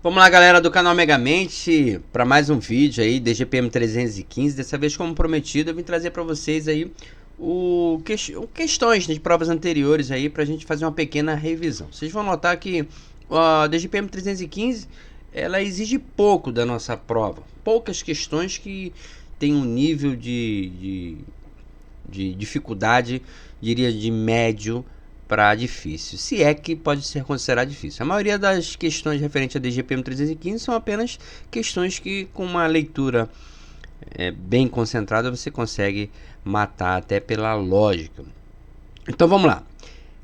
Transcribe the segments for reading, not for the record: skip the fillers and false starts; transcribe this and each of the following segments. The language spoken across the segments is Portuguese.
Vamos lá, galera do canal Megamente, para mais um vídeo aí, DGPM 315. Dessa vez, como prometido, eu vim trazer para vocês aí questões de provas anteriores aí, para a gente fazer uma pequena revisão. Vocês vão notar que a DGPM 315, ela exige pouco da nossa prova. Poucas questões que tem um nível de dificuldade, diria de médio para difícil, se é que pode ser considerado difícil. A maioria das questões referentes a DGPM 315 são apenas questões que, com uma leitura bem concentrada, você consegue matar até pela lógica. Então vamos lá.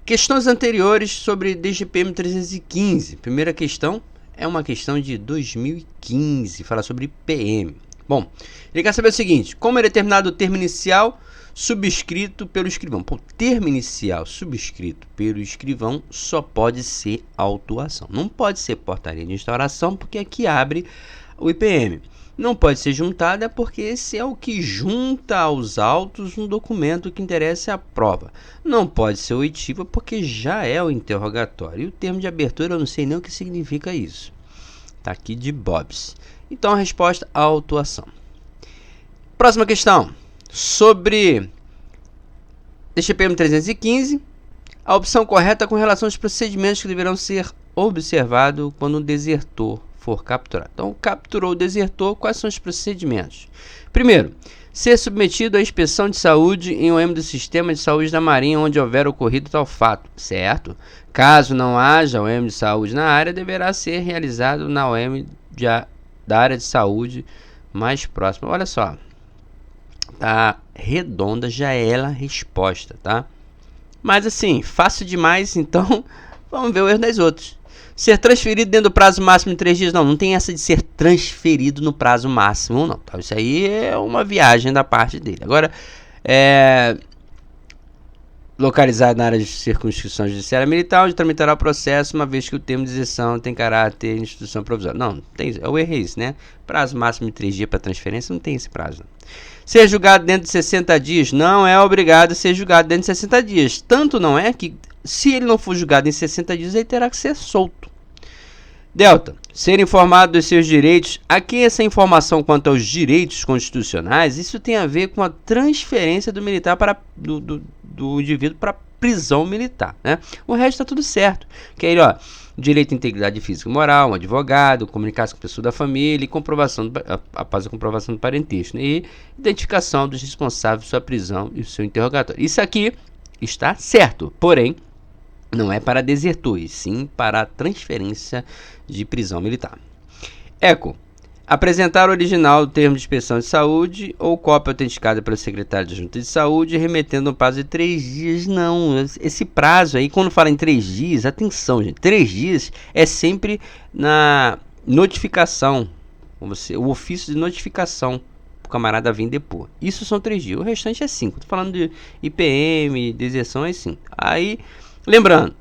Questões anteriores sobre DGPM 315. Primeira questão é uma questão de 2015, fala sobre PM. Bom, ele quer saber o seguinte: como é determinado o termo inicial subscrito pelo escrivão? Pô, termo inicial subscrito pelo escrivão só pode ser autuação. Não pode ser portaria de instauração, porque aqui abre o IPM. Não pode ser juntada, porque esse é o que junta aos autos um documento que interessa a prova. Não pode ser oitiva, porque já é o interrogatório. E o termo de abertura, eu não sei nem o que significa isso. Tá aqui de bobs. Então a resposta, a autuação. Próxima questão. Sobre DGPM 315, a opção correta com relação aos procedimentos que deverão ser observados quando um desertor for capturado. Então, capturou o desertor, quais são os procedimentos? Primeiro, ser submetido à inspeção de saúde em um âmbito do sistema de saúde da Marinha onde houver ocorrido tal fato, certo? Caso não haja OM de saúde na área, deverá ser realizado na OM da área de saúde mais próxima. Olha só. Tá redonda, já é ela a resposta, tá? Mas assim, fácil demais, então vamos ver o erro das outras. Ser transferido dentro do prazo máximo de 3 dias. Não tem essa de ser transferido no prazo máximo, não. Tá? Isso aí é uma viagem da parte dele. Agora, localizado na área de circunscrição judiciária militar, onde tramitará o processo, uma vez que o termo de isenção tem caráter de instituição provisória. Não, tem, eu errei isso, né? Prazo máximo de 3 dias para transferência, não tem esse prazo. Não. Ser julgado dentro de 60 dias, não é obrigado a ser julgado dentro de 60 dias. Tanto não é que, se ele não for julgado em 60 dias, ele terá que ser solto. Delta, ser informado dos seus direitos. Aqui essa informação quanto aos direitos constitucionais, isso tem a ver com a transferência do militar do indivíduo para prisão militar, né? O resto está tudo certo. Que aí, ó, direito à integridade física e moral, um advogado, comunicar-se com a pessoa da família e comprovação após a comprovação do parentesco, né? E identificação dos responsáveis por sua prisão e seu interrogatório. Isso aqui está certo, porém não é para desertor, e sim para a transferência de prisão militar. Eco. Apresentar o original do termo de inspeção de saúde ou cópia autenticada pelo secretário de Junta de Saúde, remetendo no prazo de 3 dias. Não, esse prazo aí, quando fala em 3 dias, atenção, gente, 3 dias é sempre na notificação, o ofício de notificação para o camarada vir depor. Isso são 3 dias, o restante é 5. Estou falando de IPM, deserção é 5. Aí, lembrando,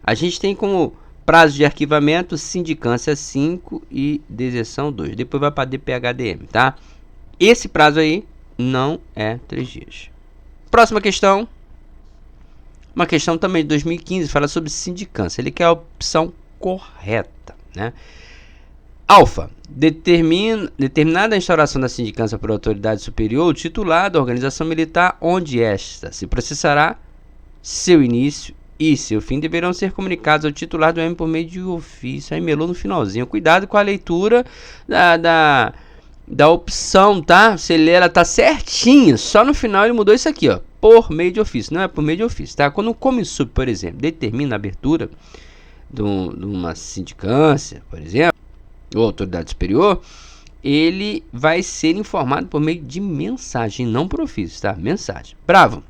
a gente tem como prazo de arquivamento, sindicância 5 e deserção 2. Depois vai para DPHDM, tá? Esse prazo aí não é 3 dias. Próxima questão. Uma questão também de 2015, fala sobre sindicância. Ele quer a opção correta, né? Alfa. Determinada a instauração da sindicância por autoridade superior, o titular da organização militar, onde esta se processará, seu início e seu fim deverão ser comunicados ao titular do M por meio de ofício. Aí melou no finalzinho. Cuidado com a leitura da opção, tá? Se ela tá certinha, só no final ele mudou isso aqui, ó. Por meio de ofício, não é por meio de ofício, tá? Quando o Comissub, por exemplo, determina a abertura de uma sindicância, por exemplo, ou autoridade superior, ele vai ser informado por meio de mensagem, não por ofício, tá? Mensagem. Bravo!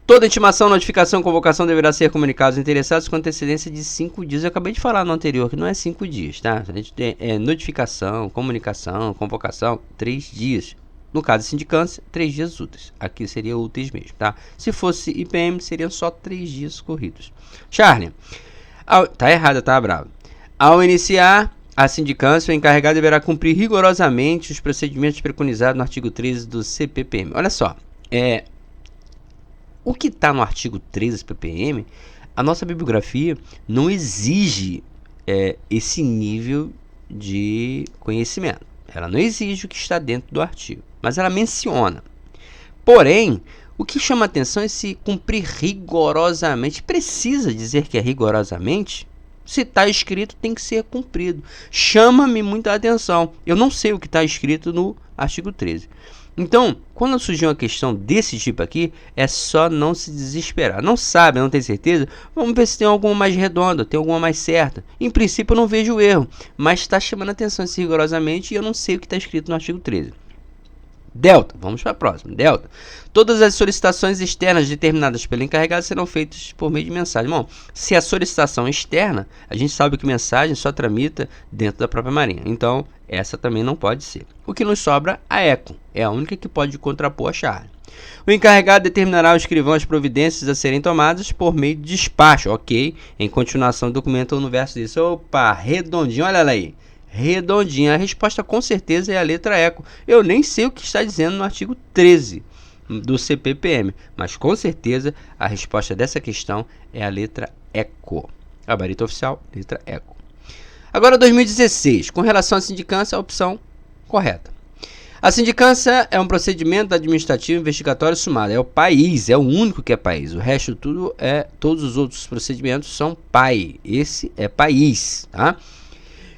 Toda intimação, notificação, convocação deverá ser comunicada aos interessados com antecedência de 5 dias. Eu acabei de falar no anterior que não é 5 dias, tá? A gente tem notificação, comunicação, convocação, 3 dias. No caso de sindicância, 3 dias úteis. Aqui seria úteis mesmo, tá? Se fosse IPM, seriam só 3 dias corridos. Charlie, tá errado, tá, Bravo? Ao iniciar a sindicância, o encarregado deverá cumprir rigorosamente os procedimentos preconizados no artigo 13 do CPPM. Olha só, o que está no artigo 13 do CPPM, a nossa bibliografia não exige esse nível de conhecimento. Ela não exige o que está dentro do artigo, mas ela menciona. Porém, o que chama atenção é se cumprir rigorosamente. Precisa dizer que é rigorosamente? Se está escrito, tem que ser cumprido. Chama-me muita atenção. Eu não sei o que está escrito no artigo 13. Então, quando surgir uma questão desse tipo aqui, é só não se desesperar. Não sabe, não tem certeza? Vamos ver se tem alguma mais redonda, tem alguma mais certa. Em princípio, eu não vejo erro, mas está chamando atenção esse rigorosamente e eu não sei o que está escrito no artigo 13. Delta, vamos para a próxima. Delta. Todas as solicitações externas determinadas pelo encarregado serão feitas por meio de mensagem. Bom, se a solicitação é externa, a gente sabe que mensagem só tramita dentro da própria Marinha. Então, essa também não pode ser. O que nos sobra, a ECO. É a única que pode contrapor a Charlie. O encarregado determinará ao escrivão as providências a serem tomadas por meio de despacho. Ok. Em continuação, documento no verso disso. Opa, redondinho, olha lá aí. Redondinha. A resposta com certeza é a letra ECO. Eu nem sei o que está dizendo no artigo 13 do CPPM, mas com certeza a resposta dessa questão é a letra ECO. Gabarito oficial, letra ECO. Agora 2016, com relação à sindicância, a opção correta. A sindicância é um procedimento administrativo investigatório sumado. É o país, é o único que é país. O resto tudo todos os outros procedimentos são PAI. Esse é país, tá?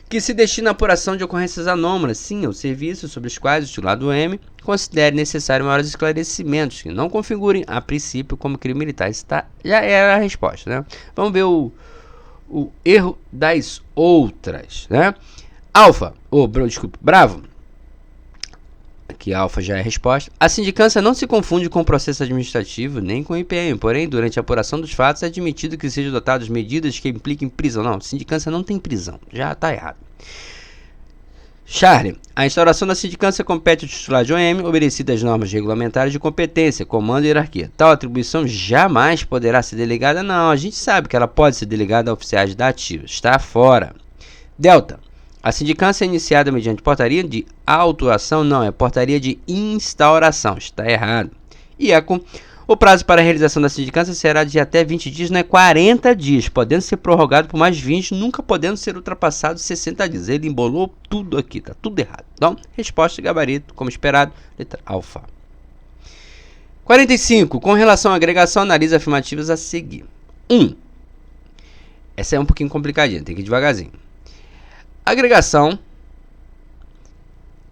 Que se destina à apuração de ocorrências anômalas, sim, ao serviço sobre os quais o titulado M considere necessário maiores esclarecimentos, que não configurem, a princípio, como crime militar. Isso já era a resposta, né? Vamos ver o erro das outras, né? Alfa, Bravo. Aqui alfa já é a resposta. A sindicância não se confunde com o processo administrativo nem com o IPM, porém, durante a apuração dos fatos é admitido que sejam adotadas medidas que impliquem prisão. Não, sindicância não tem prisão, já está errado. Charlie, a instauração da sindicância compete ao titular de OM, obedecidas às normas regulamentares de competência, comando e hierarquia. Tal atribuição jamais poderá ser delegada. Não, a gente sabe que ela pode ser delegada a oficiais da ativa. Está fora. Delta. A sindicância é iniciada mediante portaria de autuação, não, é portaria de instauração, está errado. E ECO, o prazo para a realização da sindicância será de até 20 dias, não é 40 dias, podendo ser prorrogado por mais 20, nunca podendo ser ultrapassado 60 dias. Ele embolou tudo aqui, está tudo errado. Então, resposta gabarito, como esperado, letra alfa. 45. Com relação à agregação, analise afirmativas a seguir. 1. Essa é um pouquinho complicadinha, tem que ir devagarzinho. Agregação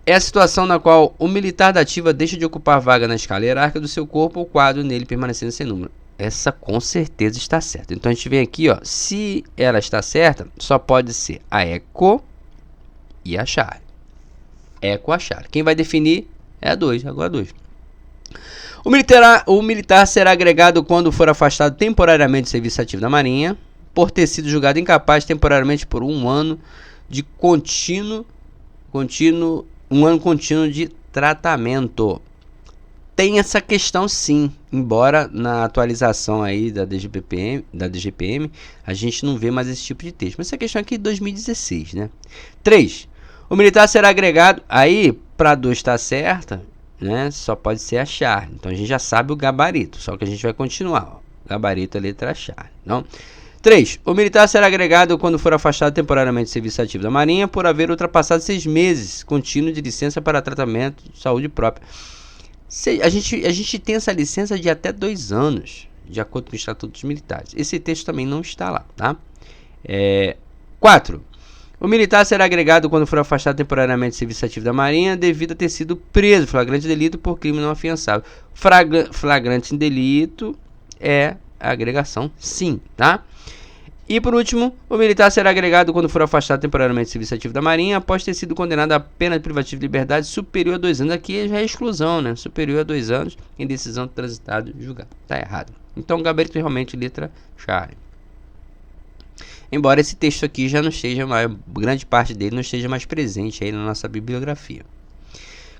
é a situação na qual o militar da ativa deixa de ocupar vaga na escala hierárquica do seu corpo ou quadro nele permanecendo sem número. Essa com certeza está certa. Então a gente vem aqui, ó, se ela está certa, só pode ser a ECO e a Charlie. ECO a Charlie. Quem vai definir é a 2, agora 2. O militar será agregado quando for afastado temporariamente do serviço ativo da Marinha, por ter sido julgado incapaz temporariamente por um ano de um ano contínuo de tratamento. Tem essa questão sim, embora na atualização aí da DGPM, a gente não vê mais esse tipo de texto. Mas essa questão aqui é de 2016, né? 3. O militar será agregado, aí para 2 estar certa, né? Só pode ser a Charlie. Então a gente já sabe o gabarito, só que a gente vai continuar. Ó. Gabarito é a letra Charlie, não? 3. O militar será agregado quando for afastado temporariamente do serviço ativo da Marinha por haver ultrapassado 6 meses contínuo de licença para tratamento de saúde própria. A gente tem essa licença de até 2 anos, de acordo com o Estatuto dos Militares. Esse texto também não está lá, tá? 4. O militar será agregado quando for afastado temporariamente do serviço ativo da Marinha devido a ter sido preso, flagrante delito por crime não afiançável. Flagrante delito é a agregação, sim, tá? E por último, o militar será agregado quando for afastado temporariamente do serviço ativo da Marinha após ter sido condenado a pena privativa de liberdade superior a 2 anos. Aqui já é exclusão, né? Superior a 2 anos em decisão transitada julgada. Tá errado. Então, gabarito realmente letra Charlie. Embora esse texto aqui já não esteja mais, grande parte dele não esteja mais presente aí na nossa bibliografia.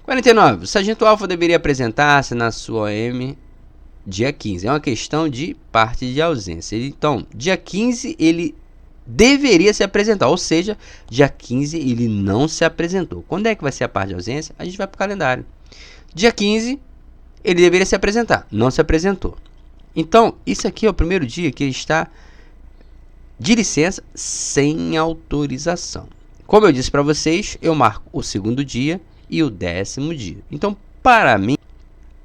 49. O sargento Alfa deveria apresentar-se na sua OM dia 15. É uma questão de parte de ausência. Então, dia 15 ele deveria se apresentar, ou seja, dia 15 ele não se apresentou. Quando é que vai ser a parte de ausência? A gente vai para o calendário. Dia 15 ele deveria se apresentar, não se apresentou. Então, isso aqui é o primeiro dia que ele está de licença sem autorização. Como eu disse para vocês, eu marco o segundo dia e o 10º dia. Então, para mim,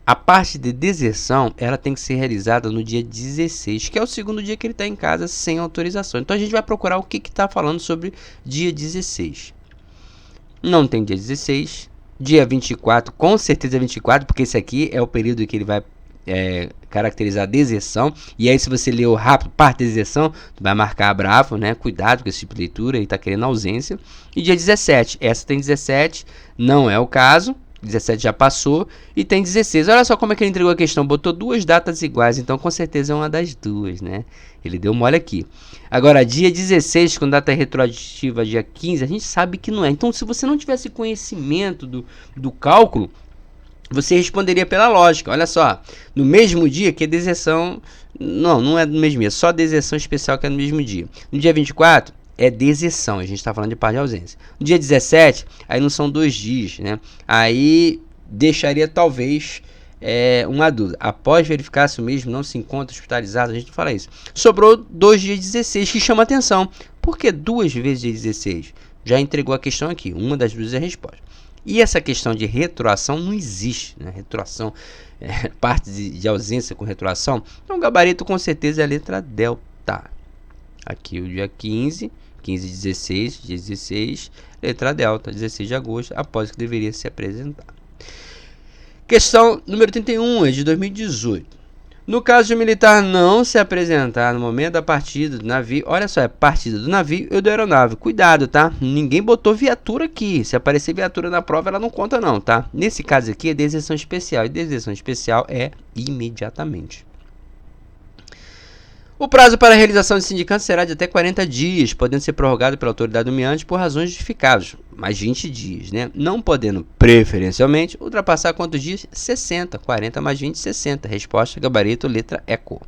a parte de deserção, ela tem que ser realizada no dia 16, que é o segundo dia que ele está em casa sem autorização. Então, a gente vai procurar o que está falando sobre dia 16. Não tem dia 16. Dia 24, com certeza é 24, porque esse aqui é o período que ele vai caracterizar a deserção. E aí, se você leu rápido, parte de deserção, tu vai marcar bravo, né? Cuidado com esse tipo de leitura, aí tá querendo ausência. E dia 17, essa tem 17, não é o caso. 17 já passou. E tem 16. Olha só como é que ele entregou a questão. Botou duas datas iguais. Então, com certeza é uma das duas, né? Ele deu mole aqui. Agora, dia 16, com data retroativa dia 15, a gente sabe que não é. Então, se você não tivesse conhecimento do cálculo, você responderia pela lógica. Olha só. No mesmo dia que a deserção... Não é no mesmo dia. Só deserção especial que é no mesmo dia. No dia 24... é deserção, a gente está falando de par de ausência. No dia 17, aí não são 2 dias, né? Aí deixaria talvez uma dúvida. Após verificar se o mesmo não se encontra hospitalizado, a gente não fala isso. Sobrou 2 dias 16, que chama atenção. Por que 2 vezes dia 16? Já entregou a questão aqui, uma das duas é a resposta. E essa questão de retroação não existe, né? Retroação, parte de ausência com retroação. Então o gabarito com certeza é a letra delta. Aqui o dia 15, 16, dia 16, letra delta, 16 de agosto, após que deveria se apresentar. Questão número 31, é de 2018. No caso de um militar não se apresentar no momento da partida do navio, olha só, é partida do navio ou da aeronave. Cuidado, tá? Ninguém botou viatura aqui. Se aparecer viatura na prova, ela não conta não, tá? Nesse caso aqui é deserção especial, e deserção especial é imediatamente. O prazo para a realização de sindicância será de até 40 dias, podendo ser prorrogado pela autoridade nomeante por razões justificáveis, mais 20 dias, né? Não podendo, preferencialmente, ultrapassar quantos dias? 60, 40 mais 20, 60. Resposta, gabarito, letra ECO.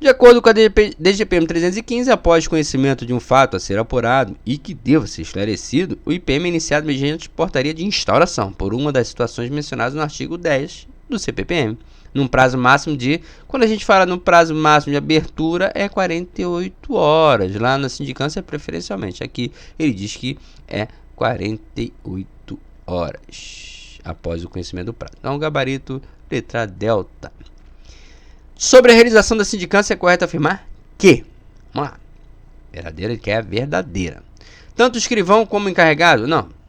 De acordo com a DGPM 315, após conhecimento de um fato a ser apurado e que deva ser esclarecido, o IPM é iniciado mediante portaria de instauração, por uma das situações mencionadas no artigo 10 do CPPM. Num prazo máximo de... Quando a gente fala no prazo máximo de abertura, é 48 horas. Lá na sindicância, preferencialmente. Aqui, ele diz que é 48 horas após o conhecimento do prazo. Então, gabarito, letra delta. Sobre a realização da sindicância, é correto afirmar que... Vamos lá. Verdadeira, ele quer a verdadeira. Tanto o escrivão como o encarregado... Não.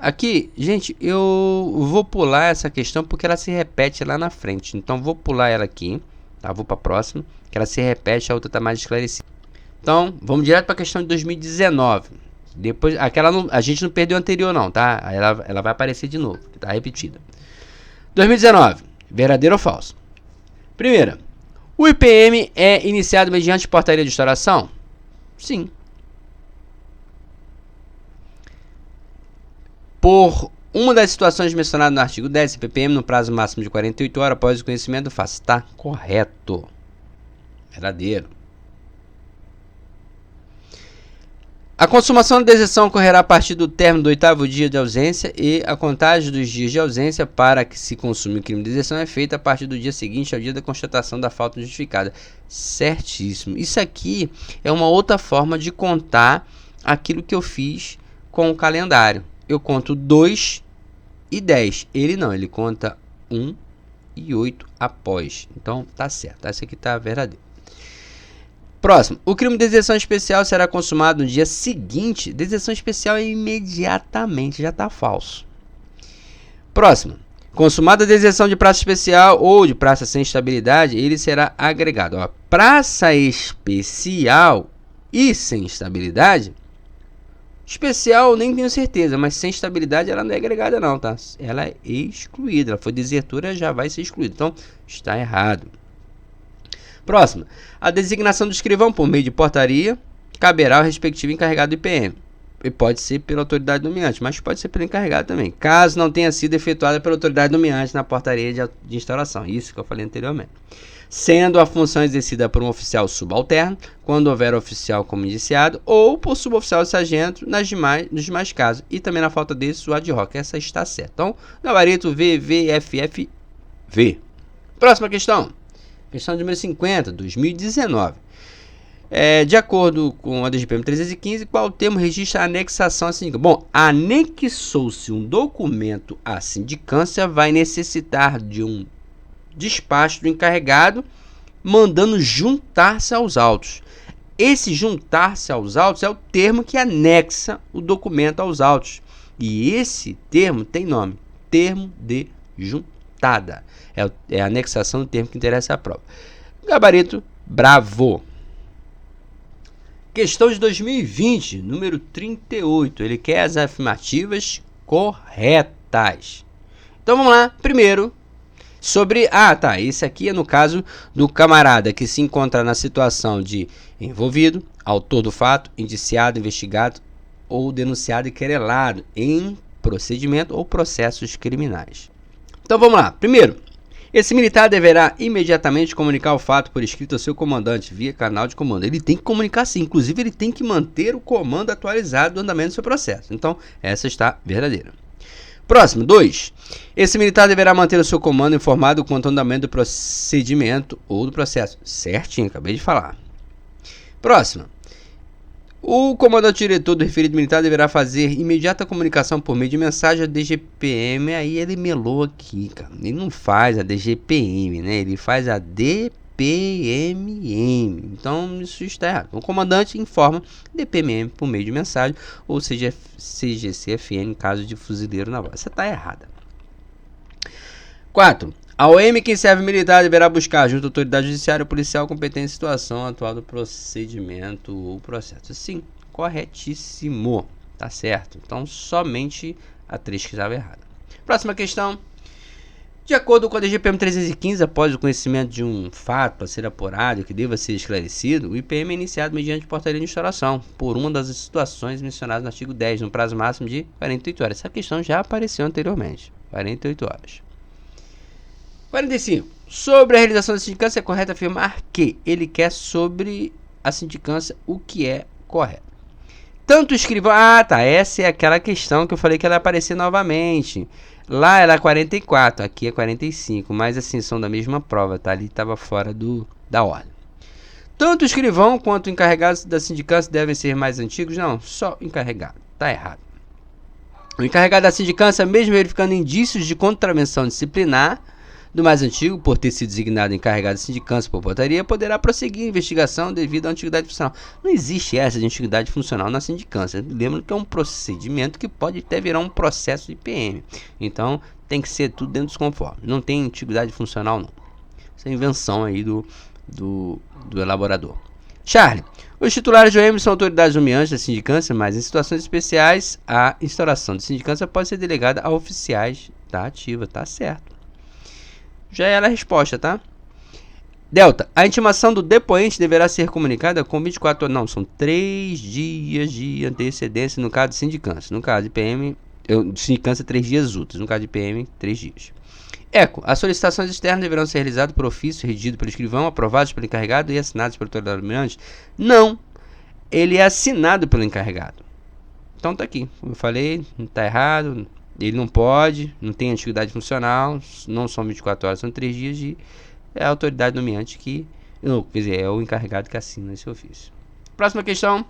Aqui, gente, eu vou pular essa questão porque ela se repete lá na frente. Então, vou pular ela aqui, tá? Vou para a próxima, que ela se repete, a outra está mais esclarecida. Então, vamos direto para a questão de 2019. Depois, aquela não, a gente não perdeu a anterior não, tá? Ela vai aparecer de novo, tá repetida. 2019, verdadeiro ou falso? Primeira, o IPM é iniciado mediante portaria de instauração? Sim. Por uma das situações mencionadas no artigo 10 CPPM, no prazo máximo de 48 horas após o conhecimento do fato. Está correto. Verdadeiro. A consumação da deserção ocorrerá a partir do término do 8º dia de ausência e a contagem dos dias de ausência para que se consuma o crime de deserção é feita a partir do dia seguinte ao dia da constatação da falta justificada. Certíssimo. Isso aqui é uma outra forma de contar aquilo que eu fiz com o calendário. Eu conto 2 e 10. Ele não, ele conta 1 e 8 após. Então, tá certo. Essa aqui tá verdadeira. Próximo. O crime de deserção especial será consumado no dia seguinte. Deserção especial é imediatamente. Já tá falso. Próximo. Consumada a deserção de praça especial ou de praça sem estabilidade, ele será agregado. Ó, praça especial e sem estabilidade... Especial, nem tenho certeza, mas sem estabilidade ela não é agregada não, tá? Ela é excluída, ela foi desertura, já vai ser excluída. Então, está errado. Próximo. A designação do escrivão por meio de portaria caberá ao respectivo encarregado do IPM. E pode ser pela autoridade nomeante, mas pode ser pelo encarregado também. Caso não tenha sido efetuada pela autoridade nomeante na portaria de instauração. Isso que eu falei anteriormente. Sendo a função exercida por um oficial subalterno, quando houver oficial como indiciado, ou por suboficial e sargento nos demais casos. E também na falta desse, o ad hoc. Essa está certa. Então, gabarito VVFF-V. Próxima questão. Questão número 50, 2019. De acordo com a DGPM 315, qual termo registra a anexação à sindicância? Bom, anexou-se um documento à sindicância, vai necessitar de um despacho do encarregado mandando juntar-se aos autos. Esse juntar-se aos autos é o termo que anexa o documento aos autos. E esse termo tem nome, termo de juntada. É a anexação do termo que interessa à prova. Gabarito bravo. Questão de 2020, número 38. Ele quer as afirmativas corretas. Então vamos lá. Primeiro, sobre... esse aqui é no caso do camarada que se encontra na situação de envolvido, autor do fato, indiciado, investigado ou denunciado e querelado em procedimento ou processos criminais. Então vamos lá. Primeiro, esse militar deverá imediatamente comunicar o fato por escrito ao seu comandante via canal de comando. Ele tem que comunicar sim, inclusive ele tem que manter o comando atualizado do andamento do seu processo. Então, essa está verdadeira. Próximo, 2. Esse militar deverá manter o seu comando informado quanto ao andamento do procedimento ou do processo. Certinho, acabei de falar. Próximo. O comandante diretor do referido militar deverá fazer imediata comunicação por meio de mensagem à DGPM. Aí ele melou aqui, cara. Ele não faz a DGPM, né? Ele faz a DPMM. Então isso está errado. O comandante informa DPMM por meio de mensagem, ou seja, CGCFN em caso de fuzileiro naval. Essa está errada. 4. A OM que serve militar deverá buscar junto à autoridade judiciária ou policial competente em situação atual do procedimento ou processo. Sim, corretíssimo. Tá certo. Então, somente a 3 que estava errada. Próxima questão. De acordo com a DGPM 315, após o conhecimento de um fato a ser apurado e que deva ser esclarecido, o IPM é iniciado mediante portaria de instauração por uma das situações mencionadas no artigo 10, no prazo máximo de 48 horas. Essa questão já apareceu anteriormente. 48 horas. 45. Sobre a realização da sindicância, é correto afirmar que ele quer sobre a sindicância o que é correto. Tanto o escrivão... essa é aquela questão que eu falei que ela ia aparecer novamente. Lá era 44, aqui é 45, mas assim, são da mesma prova, tá? Ali estava fora da ordem. Tanto o escrivão quanto o encarregado da sindicância devem ser mais antigos? Não, só o encarregado. Tá errado. O encarregado da sindicância, mesmo verificando indícios de contravenção disciplinar do mais antigo, por ter sido designado encarregado de sindicância por portaria, poderá prosseguir a investigação devido à antiguidade funcional. Não existe essa de antiguidade funcional na sindicância. Lembra que é um procedimento que pode até virar um processo de PM. Então, tem que ser tudo dentro dos conformes. Não tem antiguidade funcional, não. Isso é invenção aí do elaborador. Charlie. Os titulares de OM são autoridades nomeantes da sindicância, mas em situações especiais, a instauração de sindicância pode ser delegada a oficiais da ativa. Tá certo. Já era a resposta, tá? Delta. A intimação do depoente deverá ser comunicada com 24 horas. Não, são 3 dias de antecedência no caso de sindicância. No caso de PM, sindicância 3 dias úteis. No caso de PM, 3 dias. Eco. As solicitações externas deverão ser realizadas por ofício redigido pelo escrivão, aprovados pelo encarregado e assinados pelo autoridade dominante? Não. Ele é assinado pelo encarregado. Então tá aqui. Como eu falei, não tá errado. Ele não pode, não tem antiguidade funcional, não são 24 horas, são 3 dias de a autoridade nomeante que... Não, quer dizer, é o encarregado que assina esse ofício. Próxima questão.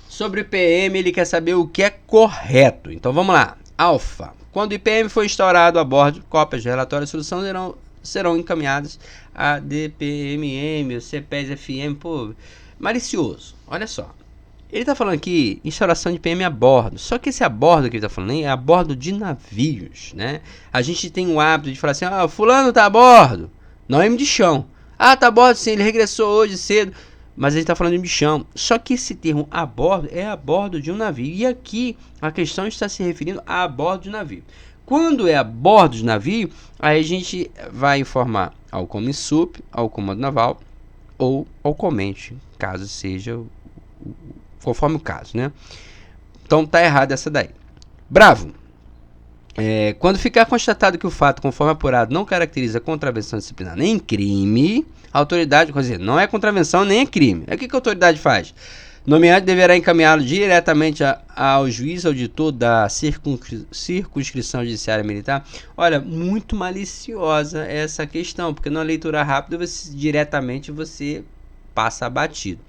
Sobre o IPM, ele quer saber o que é correto. Então vamos lá. Alfa. Quando o IPM for instaurado a bordo, cópias de relatório de solução serão encaminhadas a DPMM, o CPES-FM. Pô, malicioso. Olha só. Ele está falando aqui instauração de PM a bordo. Só que esse a bordo que ele está falando é a bordo de navios, né? A gente tem o hábito de falar assim, fulano está a bordo. Não é de chão. Tá a bordo sim, ele regressou hoje cedo. Mas ele está falando de bichão. Só que esse termo a bordo é a bordo de um navio. E aqui a questão está se referindo a bordo de navio. Quando é a bordo de navio, aí a gente vai informar ao Cominsup, ao Comando Naval ou ao Comente, caso seja conforme o caso, né? Então tá errado essa daí. Bravo. Quando ficar constatado que o fato, conforme apurado, não caracteriza contravenção disciplinar nem crime, a autoridade, quer dizer, não é contravenção nem é crime. O que a autoridade faz? Nomeado deverá encaminhá-lo diretamente ao juiz auditor da circunscrição judiciária militar. Olha, muito maliciosa essa questão, porque na leitura rápida diretamente você passa batido.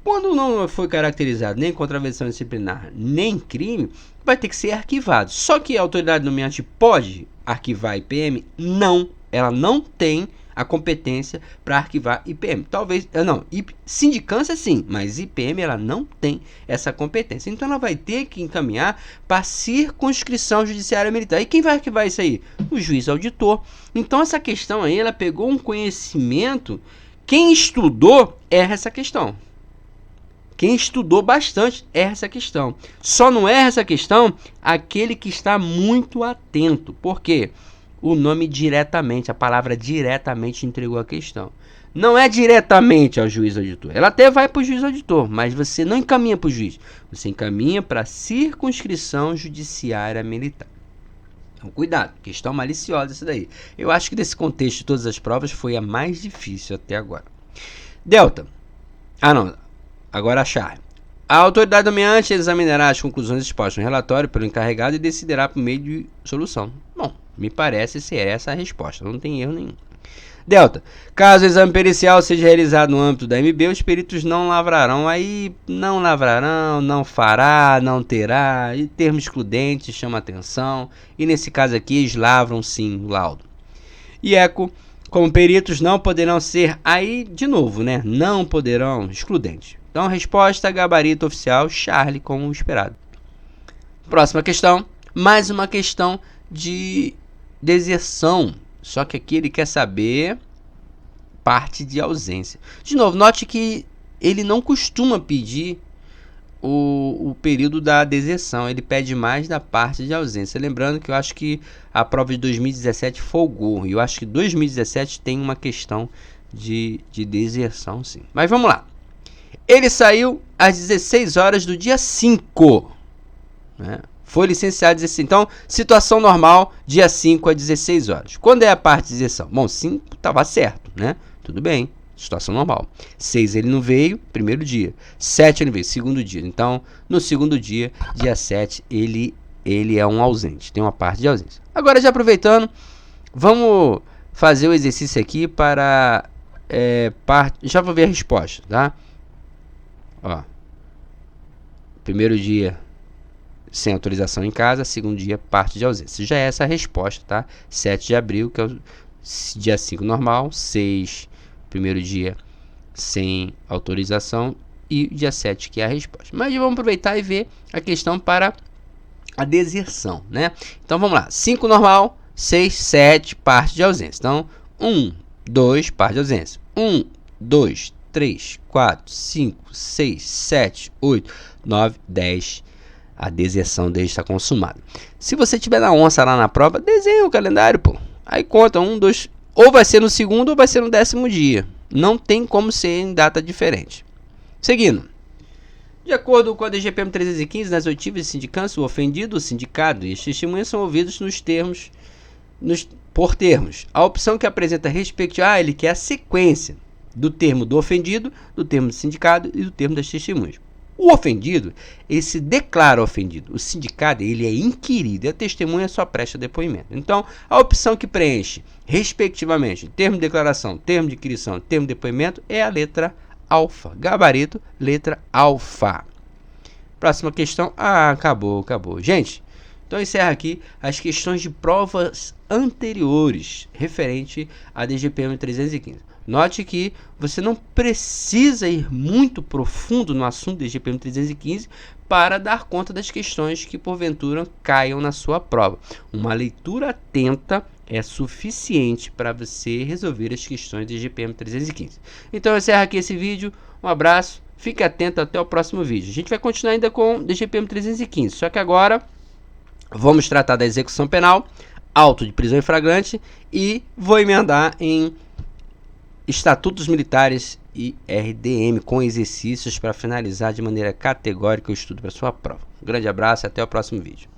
Quando não foi caracterizado nem contravenção disciplinar, nem crime, vai ter que ser arquivado. Só que a autoridade nomeante pode arquivar IPM? Não, ela não tem a competência para arquivar IPM. Talvez, não, sindicância sim, mas IPM ela não tem essa competência. Então ela vai ter que encaminhar para circunscrição judiciária militar. E quem vai arquivar isso aí? O juiz auditor. Então essa questão aí, ela pegou um conhecimento, quem estudou erra essa questão. Quem estudou bastante erra essa questão. Só não erra essa questão aquele que está muito atento. Por quê? O nome diretamente, a palavra diretamente entregou a questão. Não é diretamente ao juiz auditor. Ela até vai para o juiz auditor, mas você não encaminha para o juiz. Você encaminha para a circunscrição judiciária militar. Então, cuidado, questão maliciosa essa daí. Eu acho que desse contexto de todas as provas foi a mais difícil até agora. Delta. Agora a chave. A autoridade nomeante examinará as conclusões expostas no relatório pelo encarregado e decidirá por meio de solução. Bom, me parece ser essa a resposta, não tem erro nenhum. Delta. Caso o exame pericial seja realizado no âmbito da MB, os peritos não lavrarão. Aí, não lavrarão, não fará, não terá. E termo excludente chama atenção. E nesse caso aqui, eles lavram sim o laudo. E eco. Como peritos não poderão ser, aí de novo, né? Não poderão, excludente. Então, resposta, gabarito oficial, Charlie, como esperado. Próxima questão, mais uma questão de deserção. Só que aqui ele quer saber parte de ausência. De novo, note que ele não costuma pedir o período da deserção. Ele pede mais da parte de ausência. Lembrando que eu acho que a prova de 2017 folgou. E eu acho que 2017 tem uma questão de deserção, sim. Mas vamos lá. Ele saiu às 16 horas do dia 5. Né? Foi licenciado às 16. Então, situação normal, dia 5 às 16 horas. Quando é a parte de deserção? Bom, 5 estava certo, né? Tudo bem, situação normal. 6 ele não veio, primeiro dia. 7 ele veio, segundo dia. Então, no segundo dia, dia 7, ele é um ausente. Tem uma parte de ausência. Agora, já aproveitando, vamos fazer o exercício aqui para... já vou ver a resposta, tá? Ó, primeiro dia sem autorização em casa, segundo dia parte de ausência. Já é essa a resposta, tá? 7 de abril, que é o dia 5 normal, 6, primeiro dia sem autorização e dia 7 que é a resposta. Mas vamos aproveitar e ver a questão para a deserção, né? Então vamos lá, 5 normal, 6, 7, parte de ausência. Então, 1, 2, parte de ausência. 1, 2, 3, 4, 5, 6, 7, 8, 9, 10. A deserção dele está consumada. Se você tiver na onça lá na prova, desenha o calendário, pô. Aí conta 1, 2, ou vai ser no segundo ou vai ser no 10º dia. Não tem como ser em data diferente. Seguindo. De acordo com a DGPM 315, nas oitivas de sindicância, o ofendido, o sindicado e as testemunhas são ouvidos por termos. A opção que apresenta respectiva, ele quer a sequência do termo do ofendido, do termo do sindicado e do termo das testemunhas. O ofendido, ele se declara ofendido. O sindicado, ele é inquirido e a testemunha só presta depoimento. Então, a opção que preenche, respectivamente, termo de declaração, termo de inquirição, termo de depoimento, é a letra alfa. Gabarito, letra alfa. Próxima questão. Acabou. Gente, então encerra aqui as questões de provas anteriores, referente à DGPM 315. Note que você não precisa ir muito profundo no assunto da DGPM 315 para dar conta das questões que porventura caiam na sua prova. Uma leitura atenta é suficiente para você resolver as questões da DGPM 315. Então eu encerro aqui esse vídeo, um abraço, fique atento até o próximo vídeo. A gente vai continuar ainda com DGPM 315, só que agora vamos tratar da execução penal, auto de prisão em flagrante e vou emendar em Estatutos Militares e RDM com exercícios para finalizar de maneira categórica o estudo para sua prova. Um grande abraço e até o próximo vídeo.